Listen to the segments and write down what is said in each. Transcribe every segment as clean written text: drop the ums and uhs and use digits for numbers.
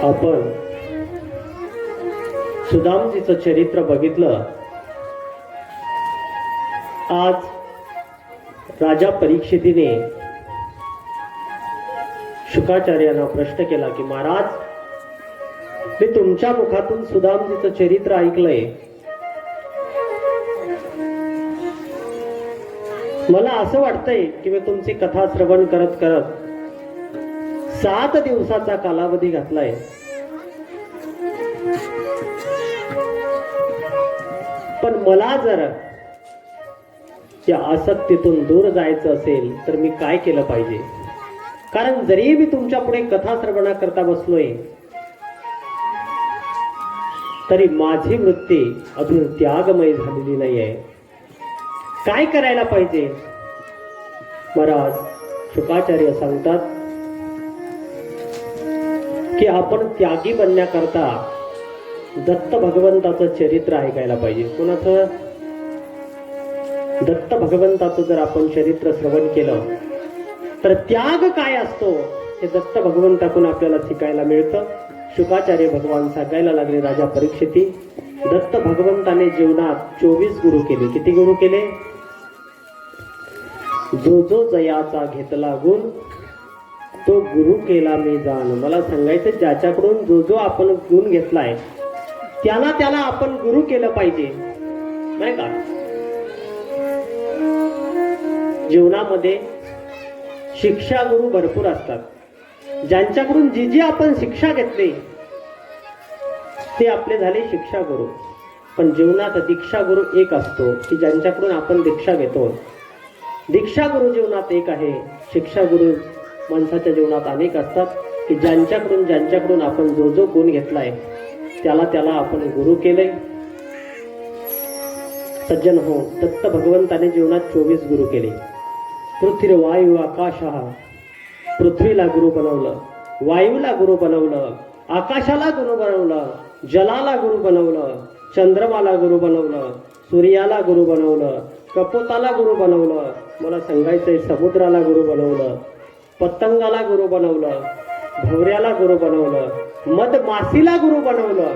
आपण सुदामजीचं चरित्र बघितलं. आज राजा परीक्षितीने शुकाचार्यांना प्रश्न केला की महाराज, मी तुमच्या मुखातून सुदामजीचं चरित्र ऐकलंय. मला असं वाटतंय की मी तुमची कथा श्रवण करत करत 7 दिवसाचा कालावधी घातलाय. पण मला जर या आसक्तीतून दूर जायचं असेल तर मी काय केलं पाहिजे? कारण जरी मी तुमच्या पुढे कथा श्रवणा करता बसलोय तरी माझी वृत्ती अजून त्यागमय झालेली नाहीये. काय करायला पाहिजे? महाराज शुकाचार्य सांगतात की आपण त्यागी बनण्याकरता दत्त भगवंताचं चरित्र ऐकायला पाहिजे. कोणाचं? दत्त भगवंताचं जर आपण चरित्र श्रवण केलं तर त्याग काय असतो हे दत्त भगवंताकडून आपल्याला शिकायला मिळतं. शुकाचार्य भगवान सांगायला लागले, राजा परीक्षिती, दत्त भगवंताने जीवनात 24 गुरु केले. किती गुरु केले? जो जो जयाचा घेतला गुण तो गुरु केला मी जाण. मला सांगायचं, ज्याच्याकडून जो जो आपण गुण घेतलाय त्याला त्याला आपण गुरु केलं पाहिजे, नाही का? जीवनामध्ये शिक्षा गुरु भरपूर असतात. ज्यांच्याकडून जी जी आपण शिक्षा घेतली ते आपले झाले शिक्षा गुरु. पण जीवनात दीक्षा गुरु एक असतो की ज्यांच्याकडून आपण दीक्षा घेतो. दीक्षा गुरु जीवनात एक आहे, शिक्षा गुरु माणसाच्या जीवनात अनेक असतात की ज्यांच्याकडून आपण जो जो गुण घेतलाय त्याला त्याला आपण गुरु केले. सज्जन हो, दत्त भगवंताने जीवनात 24 गुरु केले. पृथ्वी वायू आकाश, पृथ्वीला गुरु बनवलं, वायूला गुरु बनवलं, आकाशाला गुरु बनवलं, जलाला गुरु बनवलं, चंद्रमाला गुरु बनवलं, सूर्याला गुरु बनवलं, कपोताला गुरु बनवलं. मला सांगायचंय, समुद्राला गुरु बनवलं, पतंगाला गुरु बनवलं, भवऱ्याला गुरु बनवलं, मधमाशीला गुरु बनवलं,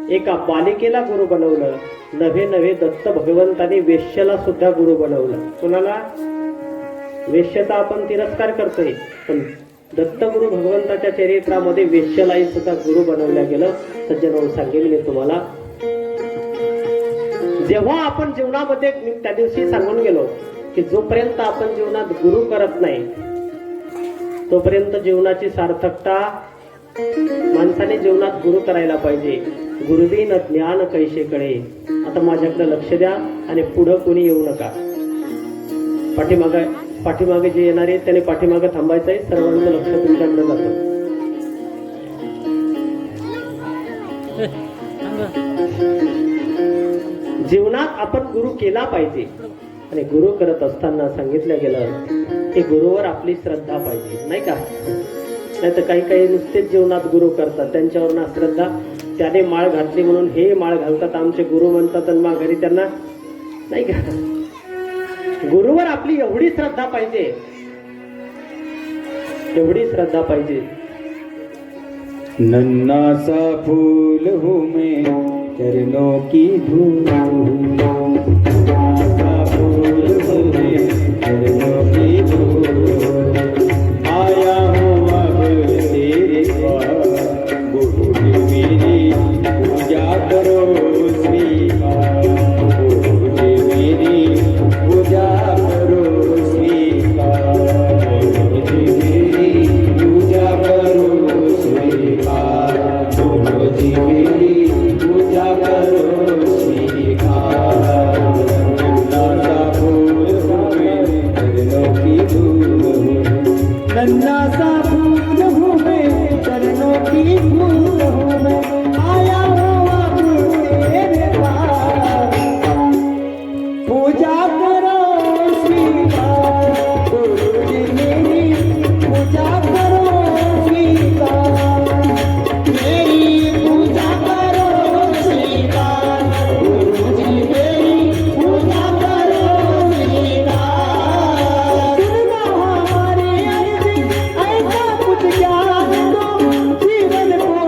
एका बालिकेला गुरु बनवलं. नवे नवे दत्त भगवंताने वेश्याला सुद्धा गुरु बनवलं. कोणाला? वेश्याचा आपण तिरस्कार करतोय, पण दत्तगुरु भगवंताच्या चरित्रामध्ये वेश्यालाही सुद्धा गुरु बनवल्या गेलं. सज्जन सांगेल मी तुम्हाला, जेव्हा आपण जीवनामध्ये, मी त्या दिवशी सांगून गेलो की जोपर्यंत आपण जीवनात गुरु करत नाही तोपर्यंत जीवनाची सार्थकता. माणसाने जीवनात गुरु करायला पाहिजे. गुरुदीन ज्ञान कैशेकडे. आता माझ्याकडे लक्ष द्या आणि पुढं कोणी येऊ नका. पाठीमागे जे येणारे त्याने पाठीमागे थांबायचंय. सर्वांचं लक्ष तुमच्याकडे जातं. जीवनात आपण गुरु केला पाहिजे आणि गुरु करत असताना सांगितलं गेलं की गुरुवर आपली श्रद्धा पाहिजे, नाही का? नाही तर काही काही नुसतेच जीवनात गुरु करतात, त्यांच्यावर ना श्रद्धा. त्याने माळ घातली म्हणून हे माळ घालतात, आमचे गुरु म्हणतात आणि मग घरी त्यांना, नाही का? गुरुवर आपली एवढी श्रद्धा पाहिजे, एवढी श्रद्धा पाहिजे. नन्ना सा फूल हूँ मैं चरणों की धूल, नन्ना सा फूल हूँ मैं चरणों की धूल, आया हूँ अब तेरे पास, गुरु जी मेरी पूजा करो स्वीकार, गुरु जी मेरी पूजा करो स्वीकार, गुरु जी मेरी पूजा करो स्वीकार, गुरु जी मेरी पूजा करो स्वीकार. नन्ना सा फूल हूँ मैं चरणों की धूल, नन्ना सा फूल हूँ मैं चरणों की धूल हूँ मैं, आया हूँ अब तेरे पास, पूजा करो स्वीकार, गुरु जी मेरी पूजा करो स्वीकार, मेरी पूजा करो स्वीकार, गुरु जी मेरी पूजा करो स्वीकार. सुनना हमारी अर्जी, ऐसा कुछ ज्ञान दो, जीवन को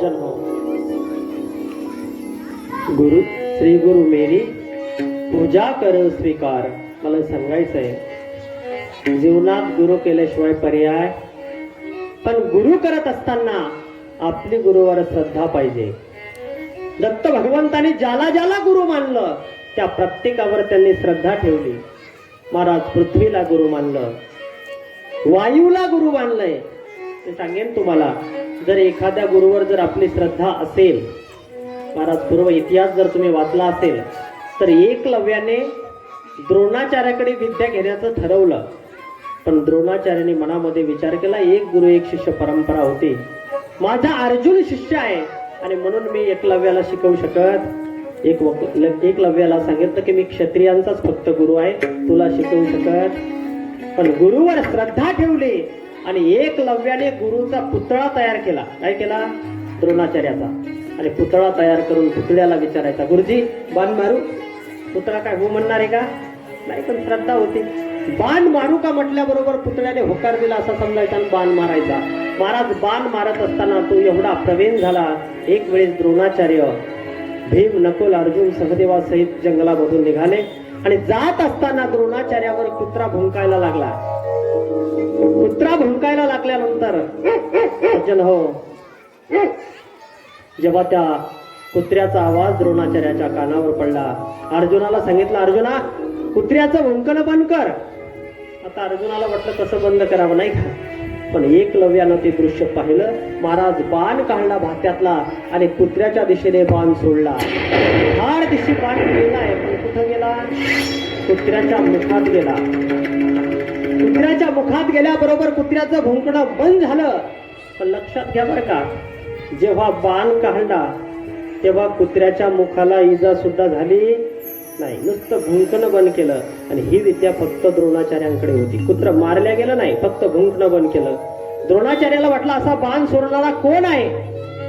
सज्जन हो, गुरु श्री गुरु मेरी पूजा कर स्वीकार. मला सांगायचंय जीवनात गुरु केल्याशिवाय पर्याय, पण गुरु करत असताना आपली गुरुवर श्रद्धा पाहिजे. दत्त भगवंतांनी ज्याला ज्याला गुरु मानलं त्या प्रत्येकावर त्यांनी श्रद्धा ठेवली. महाराज पृथ्वीला गुरु मानलं, वायूला गुरु मानलंय. ते सांगेन तुम्हाला, जर एखाद्या गुरुवर जर आपली श्रद्धा असेल, महाराज पूर्व इतिहास जर तुम्ही वाचला असेल तर एकलव्याने द्रोणाचार्याकडे विद्या घेण्याचं ठरवलं. पण द्रोणाचार्याने मनामध्ये विचार केला, एक गुरु एक शिष्य परंपरा होती, माझा अर्जुन शिष्य आहे आणि म्हणून मी एकलव्याला शिकवू शकत. एकलव्याला सांगितलं की मी क्षत्रियांचाच फक्त गुरु आहे, तुला शिकवू शकत. पण गुरुवर श्रद्धा ठेवली आणि एकलव्याने गुरुचा पुतळा तयार केला. काय केला? द्रोणाचार्याचा. आणि पुतळा तयार करून पुतळ्याला विचारायचा, गुरुजी बाण मारू? पुतळा काय हो म्हणणार आहे का? नाही, पण श्रद्धा होती. बाण मारू का म्हटल्याबरोबर पुतळ्याने होकार दिला असं समजायचा आणि बाण मारायचा. महाराज बाण मारत असताना तो एवढा प्रवीण झाला. एक वेळेस द्रोणाचार्य भीम, नकुल, अर्जुन सहदेवासहित जंगलामधून निघाले आणि जात असताना द्रोणाचार्यावर कुत्रा भुंकायला लागला. कुत्रा भुंकायला लागल्यानंतर सज्जन हो, जेव्हा त्या कुत्र्याचा आवाज द्रोणाचार्याच्या कानावर पडला, अर्जुनाला सांगितलं, अर्जुना कुत्र्याचं भुंकणं बंद कर. आता अर्जुनाला वाटलं कसं बंद करावं, नाही का? पण एकलव्यानं ते दृश्य पाहिलं. महाराज बाण काढला भात्यातला आणि कुत्र्याच्या दिशेने बाण सोडला. हाड दिशी बाण गेलाय, पण कुठं गेला? कुत्र्याच्या मुखात गेला. कुत्र्याच्या मुखात गेल्याबरोबर कुत्र्याचं भुंकणं बंद झालं. पण लक्षात घ्या बरं का, जेव्हा बाण काढला तेव्हा कुत्र्याच्या मुखाला इजा सुद्धा झाली नाही, नुसतं भुंकणं बंद केलं. आणि ही विद्या फक्त द्रोणाचार्यांकडे होती. कुत्र मारल्या गेलं नाही, फक्त भुंकणं बंद केलं. द्रोणाचार्याला वाटलं असा बाण सोडणारा कोण आहे?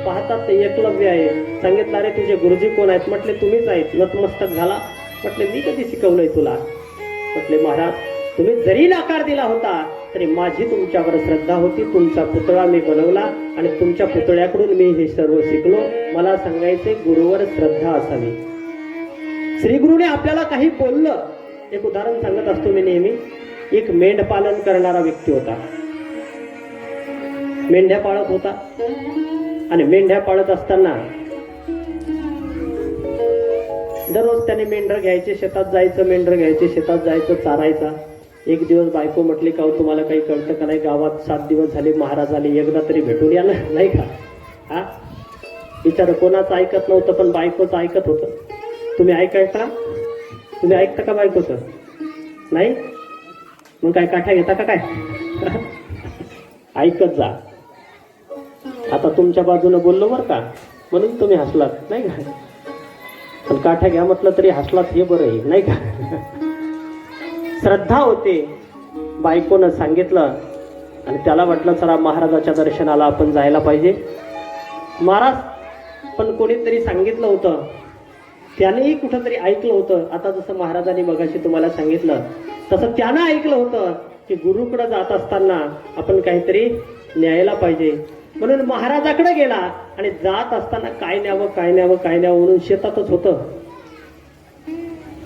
पाहतात ते एकलव्य आहे. सांगितलं, अरे तुझे गुरुजी कोण आहेत? म्हटले तुम्हीच आहेत. नतमस्तक झाला. म्हटले मी कधी शिकवलंय तुला? म्हटले महाराज तुम्ही जरी नकार दिला होता तरी माझी तुमच्यावर श्रद्धा होती. तुमचा पुतळा मी बनवला आणि तुमच्या पुतळ्याकडून मी हे सर्व शिकलो. मला सांगायचे गुरुवर श्रद्धा असावी. श्री गुरुने आपल्याला काही बोललं. एक उदाहरण सांगत असतो मी नेहमी. एक मेंढपालन करणारा व्यक्ती होता. मेंढ्या पाळत होता आणि मेंढ्या पाळत असताना दररोज त्याने मेंढर घ्यायचे, शेतात जायचं, मेंढर घ्यायचे, शेतात जायचं, चारायचा. एक दिवस बायको म्हटली, का तुम्हाला काही कळतं का नाही? गावात 7 दिवस झाले महाराज आले, एकदा तरी भेटून या ना, नाही का? हा, विचार कोणाचं ऐकत नव्हतं पण बायकोचं ऐकत होतं. तुम्ही ऐकायचा? तुम्ही ऐकता का बायकोचं? नाही? मग काय काठ्या घेता का काय? ऐकत जा. आता तुमच्या बाजूने बोललो बरं का, म्हणून तुम्ही हसलात, नाही का? पण काठ्या घ्या म्हटलं तरी हसलात हे बरं आहे, नाही का? श्रद्धा होते. बायकोनं सांगितलं आणि त्याला वाटलं चला महाराजाच्या दर्शनाला आपण जायला पाहिजे. महाराज पण कोणीतरी सांगितलं होतं, त्यानेही कुठंतरी ऐकलं होतं. आता जसं महाराजांनी मगाशी तुम्हाला सांगितलं तसं त्यानं ऐकलं होतं की गुरुकडे जात असताना आपण काहीतरी न्यायला पाहिजे. म्हणून महाराजाकडे गेला आणि जात असताना काय न्यावं काय न्यावं काय न्यावं म्हणून शेतातच होतं.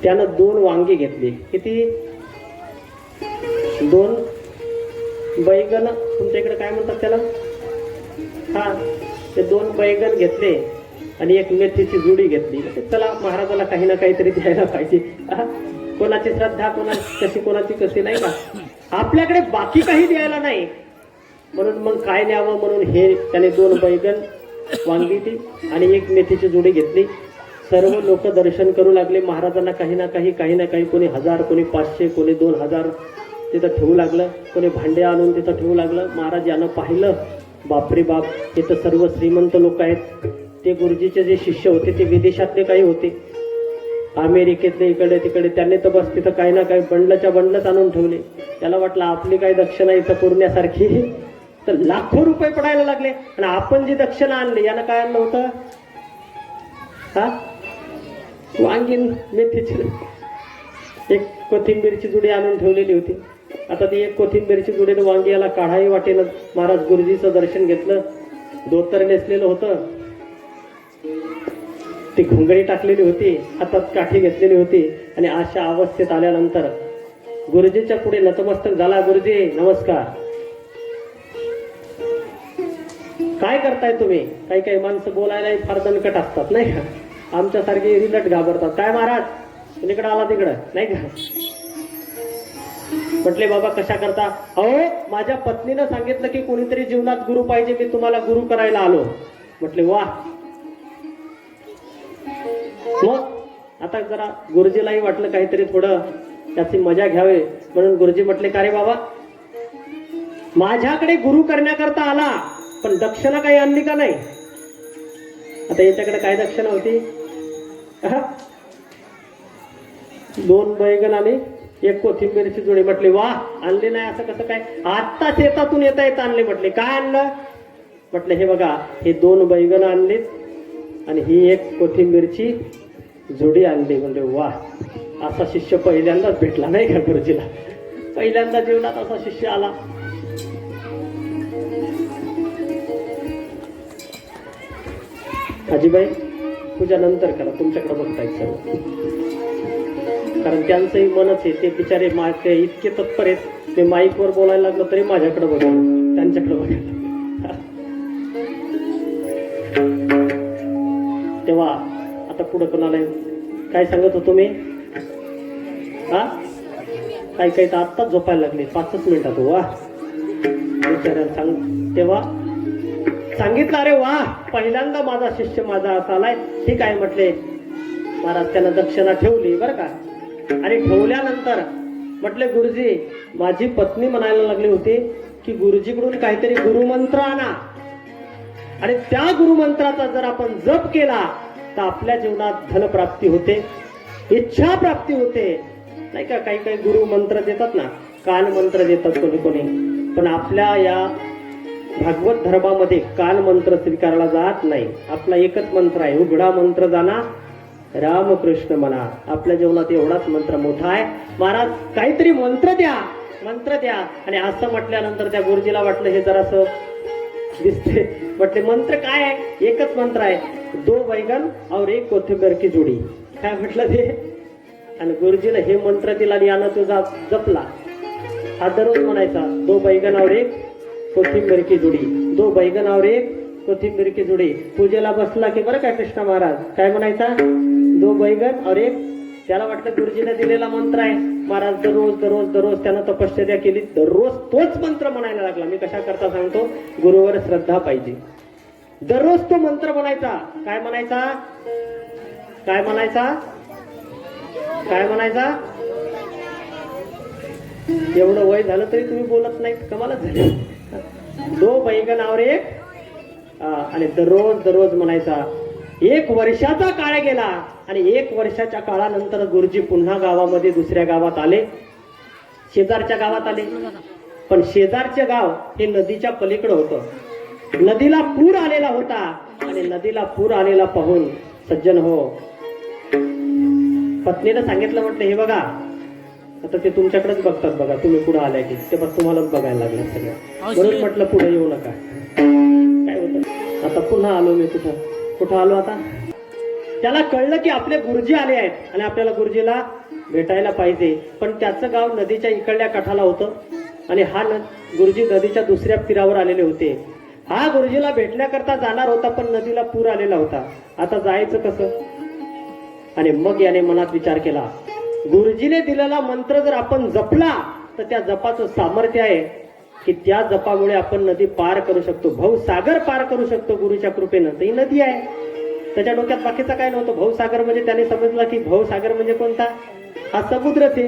त्यानं 2 वांगी घेतली. किती? 2 बैगन. तुमच्या इकडे काय म्हणतात त्याला? हा, ते 2 बैगन घेतले आणि एक मेथीची जुडी घेतली. चला महाराजाला काही ना काहीतरी द्यायला पाहिजे. कोणाची श्रद्धा कोणाची कशी, कोणाची कशी, नाही का? आपल्याकडे बाकी काही द्यायला नाही, म्हणून मग काय न्यावं म्हणून हे त्याने 2 बैगन, वांगी ती आणि एक मेथीची जुडी घेतली. सर्व लोक दर्शन करू लागले. महाराजांना काही ना काही कोणी 1000, कोणी 500, कोणी 2000 तिथं ठेवू लागलं. कोणी भांडे आणून तिथं ठेवू लागलं. महाराज यानं पाहिलं, बापरे बाप, हे तर सर्व श्रीमंत लोक आहेत. ते गुरुजीचे जे शिष्य होते ते विदेशातले काही होते, अमेरिकेतले, इकडे तिकडे. त्यांनी तर बस तिथं काही ना काही बंडलच्या बंडलच आणून ठेवले. त्याला वाटलं आपली काही दक्षिणा इथं पुरण्यासारखी, तर लाखो रुपये पडायला लागले. आणि आपण जी दक्षिणा आणली यानं काय आणलं होतं? हा, वांगी, मेथीची, एक कोथिंबीरची जुडी आणून ठेवलेली होती. आता ती एक कोथिंबीरची जुडी वांगी याला काढाही वाटेना. महाराज गुरुजीचं दर्शन घेतलं. धोतर नेसलेलं होतं, ती घोंगडी टाकलेली होती, हातात काठी घेतलेली होती आणि अशा अवस्थेत आल्यानंतर गुरुजीच्या पुढे नतमस्तक झाला. गुरुजी नमस्कार. काय करताय तुम्ही? काही काही माणसं बोलायलाही फार दणकट असतात नाही का, आमच्यासारखे रिलट घाबरतात. काय महाराज इकडे आला तिकडं नाही का? म्हटले बाबा कशा करता? अहो माझ्या पत्नीनं सांगितलं की कोणीतरी जीवनात गुरु पाहिजे, मी तुम्हाला गुरु करायला आलो. म्हटले वा. मग आता जरा गुरुजीलाही वाटलं काहीतरी थोडं त्याची मजा घ्यावे म्हणून गुरुजी म्हटले का रे बाबा, माझ्याकडे गुरु करण्याकरता आला पण दक्षिणा काही आणली का नाही? आता याच्याकडे काय दक्षिणा होती? 2 बैगन आणि 1 कोथिंबीरची जोडी. म्हटले वा, आणली नाही असं कसं काय? आत्ताच शेतातून येता येता आणले. म्हटले काय आणलं? म्हटलं हे बघा, हे 2 बैगन आणलीत आणि ही 1 कोथिंबीरची जोडी आणली. म्हणजे वा, असा शिष्य पहिल्यांदाच भेटला नाही का गुरुजीला? पहिल्यांदा जीवनात असा शिष्य आला. आजीबाई पूजा नंतर करा, तुमच्याकडे बघतायत सर्व, कारण त्यांचंही मनच आहे. ते बिचारे ते इतके तत्पर आहेत, ते माईकवर बोलायला लागलं तरी माझ्याकडे बघा, त्यांच्याकडे बघा. तेव्हा आता पुढे कोणाला काय सांगत होतो मी? काही काही तर आत्ताच झोपायला लागले 5च मिनिटात. वा बिचाऱ्याला सांग. तेव्हा सांगितलं अरे वा, पहिल्यांदा माझा शिष्य माझा असा आलाय. ठीक आहे म्हटले. महाराज त्याला दक्षिणा ठेवली बरं का. आणि ठेवल्यानंतर म्हटले गुरुजी, माझी पत्नी म्हणायला लागली होती की गुरुजीकडून काहीतरी गुरुमंत्र आणा आणि त्या गुरुमंत्राचा जर आपण जप केला तर आपल्या जीवनात धनप्राप्ती होते, इच्छा प्राप्ती होते नाही का. काही काही गुरु मंत्र देतात ना, कान मंत्र देतात कोणी कोणी, पण आपल्या या भागवत धर्मामध्ये कान मंत्र स्वीकारला जात नाही. आपला एकच मंत्र आहे, उघडा मंत्र जाणा रामकृष्ण म्हणा. आपल्या जीवनात एवढाच मंत्र मोठा आहे. महाराज काहीतरी मंत्र द्या, मंत्र द्या. आणि असं म्हटल्यानंतर त्या गुरुजीला वाटलं हे जरासं दिसते. म्हटले मंत्र काय आहे? एकच मंत्र आहे, 2 बैगन और 1 कोथिंबीर की जोडी. काय म्हटलं ते? आणि गुरुजीला हे मंत्र दिला आणि यानं तुझा जपला. हा दररोज म्हणायचा 2 बैगन और 1 कोथिंबीर की जोडी, 2 बैगन और 1 कोथिंबीर की जोडी. पूजेला बसला की बरं काय कृष्ण महाराज काय म्हणायचा? 2 बैगन और 1. त्याला वाटलं गुरुजीने दिलेला मंत्र आहे. महाराज दररोज दररोज दररोज त्यानं तपश्चर्या केली, दररोज तोच मंत्र म्हणायला लागला. मी कशा करता सांगतो, गुरुवर श्रद्धा पाहिजे. दररोज तो मंत्र म्हणायचा. काय म्हणायचा? काय म्हणायचा? काय म्हणायचा? एवढं वय झालं तरी तुम्ही बोलत नाहीत, कमालच झाली. 2 बैगन और 1 आणि दररोज दररोज म्हणायचा. 1 वर्षाचा काळ गेला आणि 1 वर्षाच्या काळानंतर गुरुजी पुन्हा गावामध्ये दुसऱ्या गावात आले, शेजारच्या गावात आले. पण शेजारचे गाव हे नदीच्या पलीकडे होतं. नदीला पूर आलेला होता आणि नदीला पूर आलेला पाहून सज्जन हो पत्नीनं सांगितलं, म्हटलं हे बघा आता ते तुमच्याकडेच बघतात बघा, तुम्ही पुढे आलाय की ते बस तुम्हालाच बघायला लागलं सगळं. म्हणून म्हटलं पुढे येऊ नका. काय होतं आता पुन्हा आलो मी. कुठं आलो आता? त्याला कळलं की आपले गुरुजी आले आहेत आणि आपल्याला गुरुजीला भेटायला पाहिजे. पण त्याचं गाव नदीच्या इकडल्या काठाला होतं आणि हा गुरुजी नदीच्या दुसऱ्या तीरावर आलेले होते. हा गुरुजीला भेटण्याकरता जाणार होता पण नदीला पूर आलेला होता. आता जायचं कसं? आणि मग याने मनात विचार केला, गुरुजीने दिलेला मंत्र जर आपण जपला तर त्या जपाचं सामर्थ्य आहे की त्या जपामुळे आपण नदी पार करू शकतो, भवसागर पार करू शकतो गुरुच्या कृपेनं. तर ही नदी आहे. त्याच्या डोक्यात बाकीचा काय नव्हतं. भवसागर म्हणजे त्याने समजला की भवसागर म्हणजे कोणता? हा समुद्रच आहे.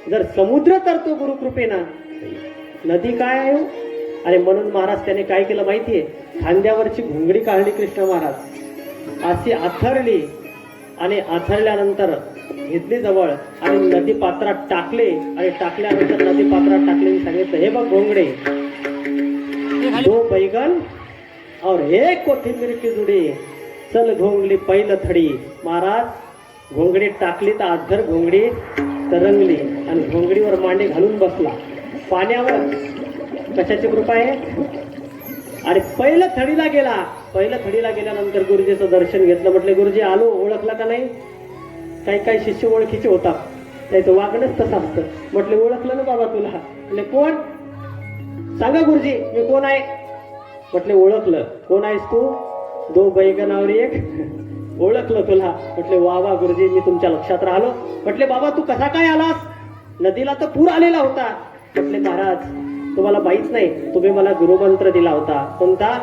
जर समुद्र तर तो गुरु कृपेनं, नदी काय आहे? आणि म्हणून महाराज त्याने काय केलं माहितीये? खांद्यावरची घोंगडी काढली कृष्ण महाराज, अशी आथरली आणि आथरल्यानंतर घेतली जवळ आणि नदी पात्रात टाकले आणि टाकल्यानंतर नदी पात्रात टाकले. सांगितलं हे बघ घोंगडे, 2 बैगन और 1 कोथिंबीर की जुडी, चल घोंगली पहिलं थडी. महाराज घोंगडी टाकली तर अधर घोंगडी तरंगली आणि घोंगडीवर मांडी घालून बसला पाण्यावर. कशाची कृपा आहे? आणि पहिलं थडीला गेला पहिल्या थडीला गेल्यानंतर गुरुजीचं दर्शन घेतलं. म्हटले गुरुजी आलो, ओळखला का नाही? काही काही शिष्य ओळखीचे होतात, त्याचं वागणंच तसं असतं. म्हटले ओळखलं ना बाबा तुला? म्हटले कोण? सांगा गुरुजी मी कोण आहे? म्हटले ओळखलं. कोण आहेस तू? दो बैगनावर एक. ओळखलं तुला. म्हटले वा वा गुरुजी, मी तुमच्या लक्षात राहिलो. म्हटले बाबा तू कसा काय आलास? नदीला तर पूर आलेला होता. म्हटले महाराज तुम्हाला माहित नाही, तुम्ही मला गुरुमंत्र दिला होता. कोणता?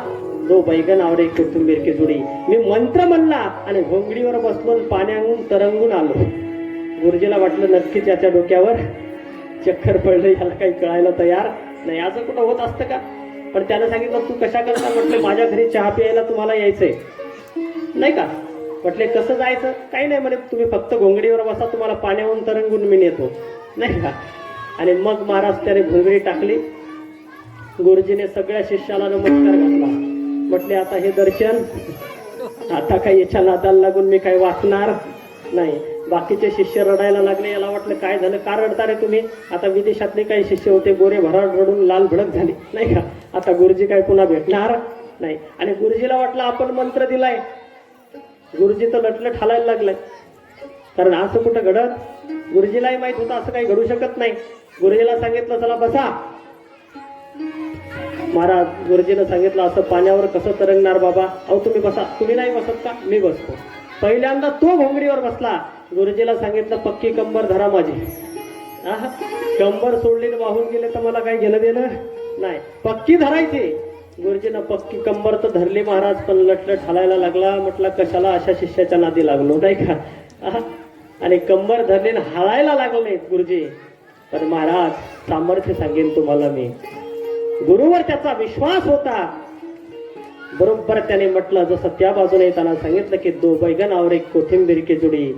दो बैगनावर एक कोथिंबीर की जुडी. मी मंत्र म्हणला आणि घोंगडीवर बसलो, पाण्याहून तरंगून आलो. गुरुजीला वाटलं नक्कीच याच्या डोक्यावर चक्कर पडलं, याला काही कळायला तयार नाही. असं कुठं होत असतं का? पण त्यानं सांगितलं तू कशा करता? म्हटले माझ्या घरी चहा प्यायला तुम्हाला यायचंय नाही का? म्हटले कसं जायचं? काही नाही म्हणे, तुम्ही फक्त घोंगडीवर बसा, तुम्हाला पाण्याहून तरंगून मी नेतो नाही का? आणि मग महाराज त्याने घोंगडी टाकली. गुरुजीने सगळ्या शिष्याला नमस्कार घातला. म्हटले आता हे दर्शन, आता काही याच्या नादाला लागून मी काही वाचणार नाही. बाकीचे शिष्य रडायला लागले. याला वाटलं काय झालं, का रडता रे तुम्ही? आता विदेशातले काही शिष्य होते, गोरे भराड रडून लाल भडक झाले नाही का? आता गुरुजी काय पुन्हा भेटणार नाही. आणि गुरुजीला वाटलं आपण मंत्र दिलाय. गुरुजी तर लटलट हालायला लागलाय, कारण असं कुठं घडत? गुरुजीलाही माहित होतं असं काही घडू शकत नाही. गुरुजीला सांगितलं चला बसा. महाराज गुरुजीनं सांगितलं असं पाण्यावर कसं तरंगणार बाबा? अहो तुम्ही बसा. तुम्ही नाही बसत का? मी बसतो. पहिल्यांदा तो घोंगडीवर बसला. गुरुजीला सांगितलं पक्की कंबर धरा माझी. कंबर सोडली वाहून गेले तर मला काही घेणं देणं नाही, पक्की धरायची. गुरुजीनं पक्की कंबर तर धरली महाराज, पण लटलट हालायला लागला. म्हटलं कशाला अशा शिष्याच्या नादी लागलो नाही का? आणि कंबर धरली आणि हालायला लागले गुरुजी. पण महाराज सामर्थ्य सांगेन तुम्हाला मी, गुरुवर त्याचा विश्वास होता. बरोबर त्याने म्हटलं जसं त्या बाजूने येताना सांगितलं की दो बैगनावर एक कोथिंबीर की जुडी,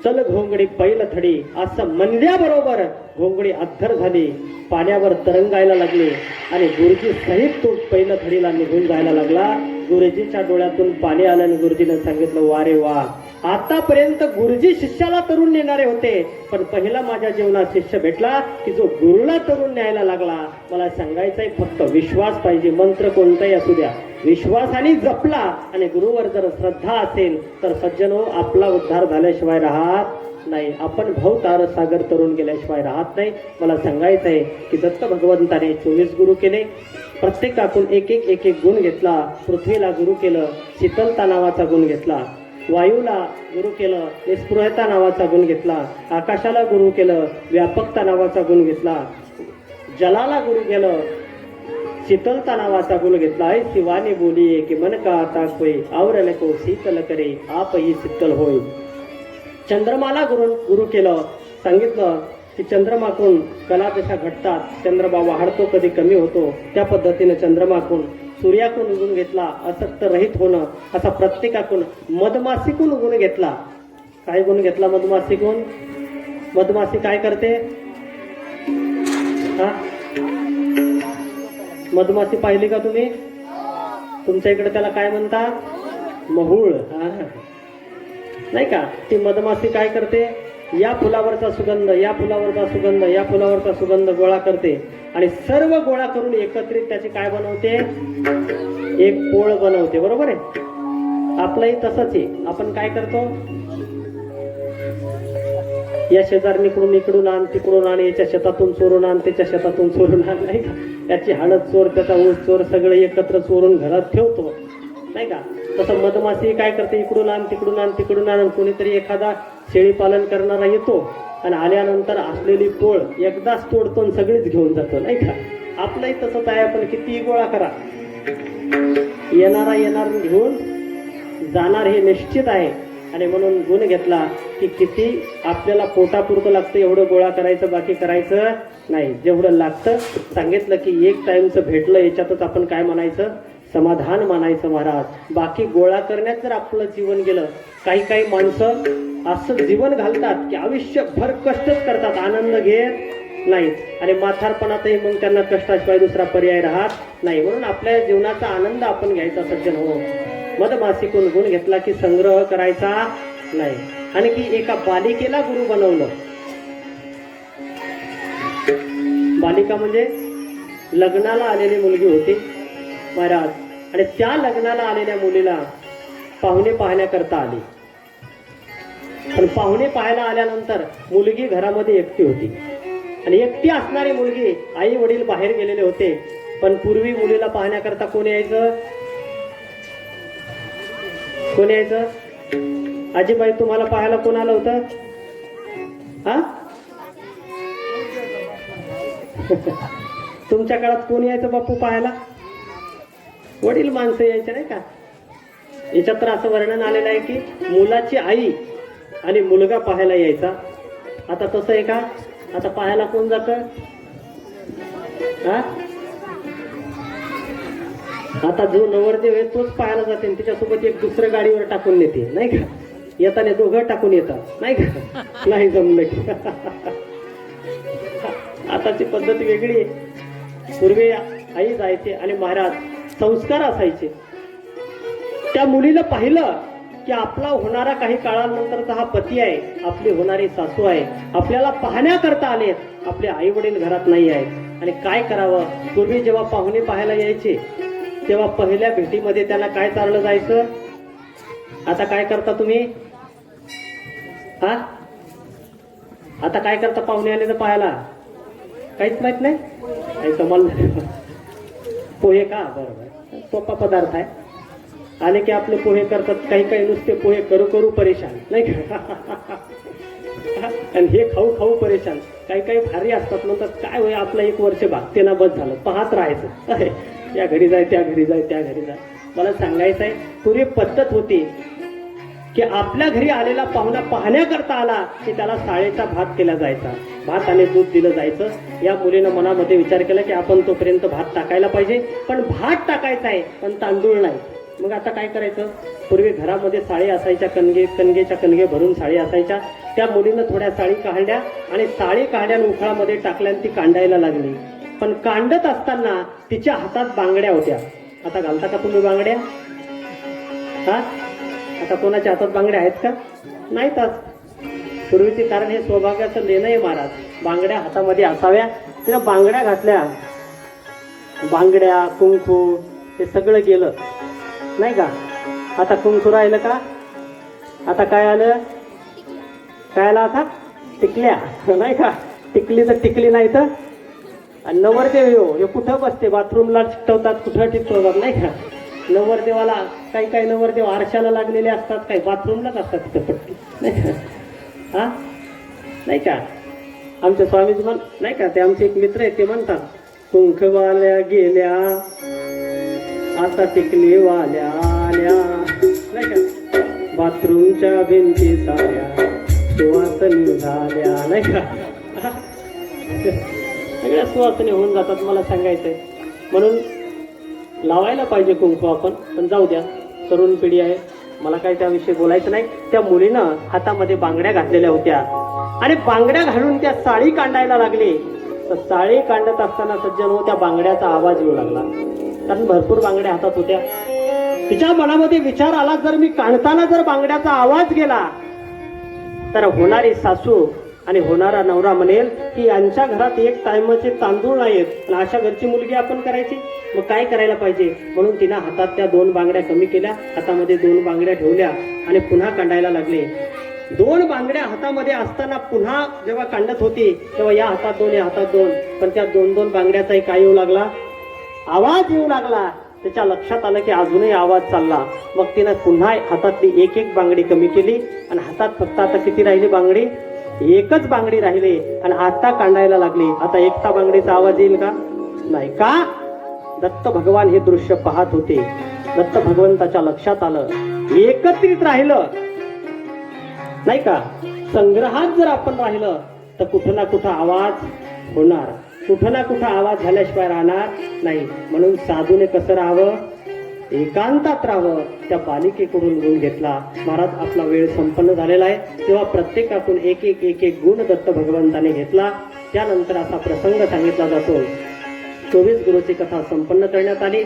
चल घोंगडी पैल थडी. असं म्हणल्याबरोबर घोंगडी अद्धर झाली, पाण्यावर तरंगायला लागली आणि गुरुजी सहित तो पैल थडीला निघून जायला लागला. गुरुजीच्या डोळ्यातून पाणी आलं आणि गुरुजीने सांगितलं वारे वा, आतापर्यंत गुरुजी शिष्याला तरुण नेणारे होते, पण पहिला माझ्या जीवनात शिष्य भेटला की जो गुरुला तरुण न्यायला लागला. मला सांगायचंय फक्त विश्वास पाहिजे. मंत्र कोणताही असू द्या, विश्वासाने जपला आणि गुरुवर जर श्रद्धा असेल तर सज्जनो आपला उद्धार झाल्याशिवाय राहत नाही. आपण भवतार सागर तरुण गेल्याशिवाय राहत नाही. मला सांगायचंय की दत्त भगवंताने 24 गुरु केले. प्रत्येकातून एक एक गुण घेतला. पृथ्वीला गुरु केलं, शीतलता नावाचा गुण घेतला. वायूला गुरु केलं, निस्पृहता नावाचा गुण घेतला. आकाशाला गुरु केलं, व्यापकता नावाचा गुण घेतला. जलाला गुरु केलं, शीतलता नावाचा गुण घेतला. आई शिवानी बोलिये की मन का आता कोई आवरण को शीतल करे आप ही शीतल होय. चंद्रमाला गुरु केलं, सांगितलं की चंद्रमाकून कला जशा घडतात, चंद्रमा वाढतो कधी कमी होतो, त्या पद्धतीने चंद्रमाकून. सूर्याकून गुण घेतला, असक्त रहित होणं, असा प्रत्येकाकून. मधमाशीकून गुण घेतला. काय गुण घेतला मधमाशीकून? मधमाशी काय करते? मधमाशी पाहिली का तुम्ही? तुमच्या इकडे त्याला काय म्हणतात? महूळ. नाही का? ती मधमाशी काय करते? या फुलावरचा सुगंध, या फुलावरचा सुगंध, या फुलावरचा सुगंध गोळा करते आणि सर्व गोळा करून एकत्रित त्याची काय बनवते? एक पोळ बनवते. बरोबर आहे? आपलंही तसंच आहे. आपण काय करतो? या शेजारणीकडून इकडून आण, तिकडून आण, याच्या शेतातून चोरून आण, त्याच्या शेतातून चोरून आण, नाही का? त्याची हळद चोर, त्याचा ऊस चोर, सगळे एकत्र चोरून घरात ठेवतो नाही का? तसं मधमाशी काय करते? इकडून आण, तिकडून आण, तिकडून आण. कोणीतरी एखादा शेळी पालन करणारा येतो आणि आल्यानंतर असलेली पोळ एकदाच तोडतो आणि सगळीच घेऊन जातो नाही का? आपलंही तसंच आहे. आपण कितीही गोळा करा, येणार घेऊन जाणार हे निश्चित आहे. आणि म्हणून गुण घेतला की किती आपल्याला पोटापुरतं लागतं एवढं गोळा करायचं, बाकी करायचं नाही. जेवढं लागतं सांगितलं की एक टाइमचं भेटलं, याच्यातच आपण काय म्हणायचं? समाधान मानायचं महाराज. बाकी गोळा करण्यात जर आपलं जीवन गेलं, काही माणसं असं जीवन घालतात की आयुष्यभर कष्टच करतात, आनंद घेत नाहीत. आणि म्हातारपणातही मग त्यांना कष्टाशिवाय दुसरा पर्याय राहत नाही. म्हणून आपल्या जीवनाचा आनंद आपण घ्यायचा सज्जन हो. मधमाशीकून गुण घेतला की संग्रह करायचा नाही. आणि की एका बालिकेला गुरु बनवलं. बालिका म्हणजे लग्नाला आलेली मुलगी होती महाराज. आणि त्या लग्नाला आलेल्या मुलीला पाहुणे पाहण्याकरता आले. पण पाहुणे पाहायला आल्यानंतर मुलगी घरामध्ये एकटी होती आणि एकटी असणारी मुलगी, आई वडील बाहेर गेलेले होते. पण पूर्वी मुलीला पाहण्याकरता कोण यायचं? कोण यायचं? आजीबाई, तुम्हाला पाहायला कोण आलं होतं? हा तुमच्या काळात कोण यायचं बापू पाहायला? वडील माणसं यायचे नाही का? याच्यात तर असं वर्णन आलेलं आहे की मुलाची आई आणि मुलगा पाहायला यायचा. आता तसं आहे का? आता पाहायला कोण जातं? हा आता जो नवरदेव आहे तोच पाहायला जाते आणि त्याच्यासोबत एक दुसरं गाडीवर टाकून नेते नाही का? येताना दोघं टाकून येतात नाही का? नाही जमलं की आताची पद्धत वेगळी आहे. पूर्वी आई जायचे आणि महाराज संस्कार असायचे. त्या मुलीला पाहिलं की आपला होणारा काही काळानंतरचा हा पती आहे, आपली होणारी सासू आहे, आपल्याला पाहण्याकरता आले, आपले आई वडील घरात नाही आहे आणि काय करावं? पूर्वी जेव्हा पाहुणे पाहायला यायचे तेव्हा पहिल्या भेटीमध्ये त्यांना काय चाललं जायचं? आता काय करता तुम्ही? हा आता काय करता? पाहुणे आले तर पाहायला काहीच माहित नाही. काही कमाल नाही. पोहे का? बरोबर, सोपा पदार्थ आहे. आले की आपले पोहे करतात. काही काही नुसते पोहे करू करू परेशान नाही का? आणि हे खाऊ खाऊ परेशान. काही काही भारी असतात. म्हणतात काय होय आपलं 1 वर्ष भागतेना बस झालं, पाहत राहायचं. या घरी जाय, त्या घरी जाय, त्या घरी जाय. मला सांगायचं आहे, पूर्वी पद्धत होती की आपल्या घरी आलेला पाहुणा पाहण्याकरता आला की त्याला साळेचा भात केला जायचा, भात आणि दूध दिलं जायचं. या मुलीनं मनामध्ये विचार केला की आपण तोपर्यंत भात टाकायला पाहिजे, पण भात टाकायचा आहे पण तांदूळ नाही. मग आता काय करायचं? पूर्वी घरामध्ये साळी असायच्या, कणगेच्या कणगे भरून साळी असायच्या. त्या मुलीनं थोड्या साळी काढल्या आणि साळी काढल्यानं उखळामध्ये टाकल्या आणि ती कांडायला लागली. पण कांडत असताना तिच्या हातात बांगड्या होत्या. आता घालता का तुम्ही बांगड्या? हा आता कोणाच्या हातात बांगड्या आहेत का? नाहीतच. पूर्वीचे कारण हे सौभाग्याचं लेणं आहे महाराज. बांगड्या हातामध्ये असाव्या. तिनं बांगड्या घातल्या. बांगड्या, कुंकू हे सगळं गेलं नाही का? आता कुंकू राहिलं का? आता काय आलं? काय आलं आता? टिकल्या नाही का? टिकली तर टिकली नाही तर नवरदेव हे कुठं बसते? बाथरूमला टिकवतात, कुठं टिकवतात नाही का? नवरदेवाला काही काही नवरदेव आरशाला लागलेले असतात, काही बाथरूमलाच असतात तिथं पट्टी नाही का? हा नाही का? आमच्या स्वामीजी नाही का, ते आमचे एक मित्र आहेत, ते म्हणतात कुंकवाल्या गेल्या आता टिकली वाल्या आल्या नाही का? बाथरूमच्या भिंती साऱ्या सुवासनी झाल्या नाही का? सगळ्या सुवासनी होऊन जातात. मला सांगायचंय म्हणून लावायला पाहिजे कुंकू आपण. पण जाऊ द्या, तरुण पिढी आहे, मला काही त्याविषयी बोलायचं नाही. त्या मुलीनं हातामध्ये बांगड्या घातलेल्या होत्या आणि बांगड्या घालून त्या साळी कांडायला लागली. तर साळी कांडत असताना सज्जन हो, त्या बांगड्याचा आवाज येऊ लागला. कारण भरपूर बांगड्या हातात होत्या. तिच्या मनामध्ये विचार आला, जर मी काढताना जर बांगड्याचा आवाज गेला तर होणारी सासू आणि होणारा नवरा म्हणेल की यांच्या घरात एक टायमाचे तांदूळ नाहीत, आणि अशा घरची मुलगी आपण करायची. मग काय करायला पाहिजे? म्हणून तिनं हातात त्या 2 बांगड्या कमी केल्या, हातामध्ये 2 बांगड्या ठेवल्या आणि पुन्हा कांडायला लागले. 2 बांगड्या हातामध्ये असताना पुन्हा जेव्हा कांडत होती तेव्हा या हातात 2, या हातात 2, पण त्या 2 बांगड्याचाही काय येऊ लागला? आवाज येऊ लागला. त्याच्या लक्षात आलं की अजूनही आवाज चालला. मग तिनं पुन्हा हातातली एक बांगडी कमी केली आणि हातात फक्त आता किती राहिली बांगडी? एकच बांगडी राहिली आणि आता कांडायला लागली. आता एकटा बांगडीचा आवाज येईल का? नाही. का? दत्त भगवान हे दृश्य पाहत होते. दत्त भगवंताच्या लक्षात आलं, एकत्रित राहिलं नाही का? संग्रहात जर आपण राहिलं तर कुठं ना कुठं आवाज होणार, कुठं ना कुठं आवाज झाल्याशिवाय राहणार नाही. म्हणून साधूने कसं राहावं? एकांतात राहावं. त्या बालिकेकडून गुण घेतला. महाराज आपला वेळ संपन्न झालेला आहे. तेव्हा प्रत्येकातून एक एक गुण दत्त भगवंताने घेतला. त्यानंतर असा प्रसंग सांगितला जातो. 24 गुरुची कथा संपन्न करण्यात आली.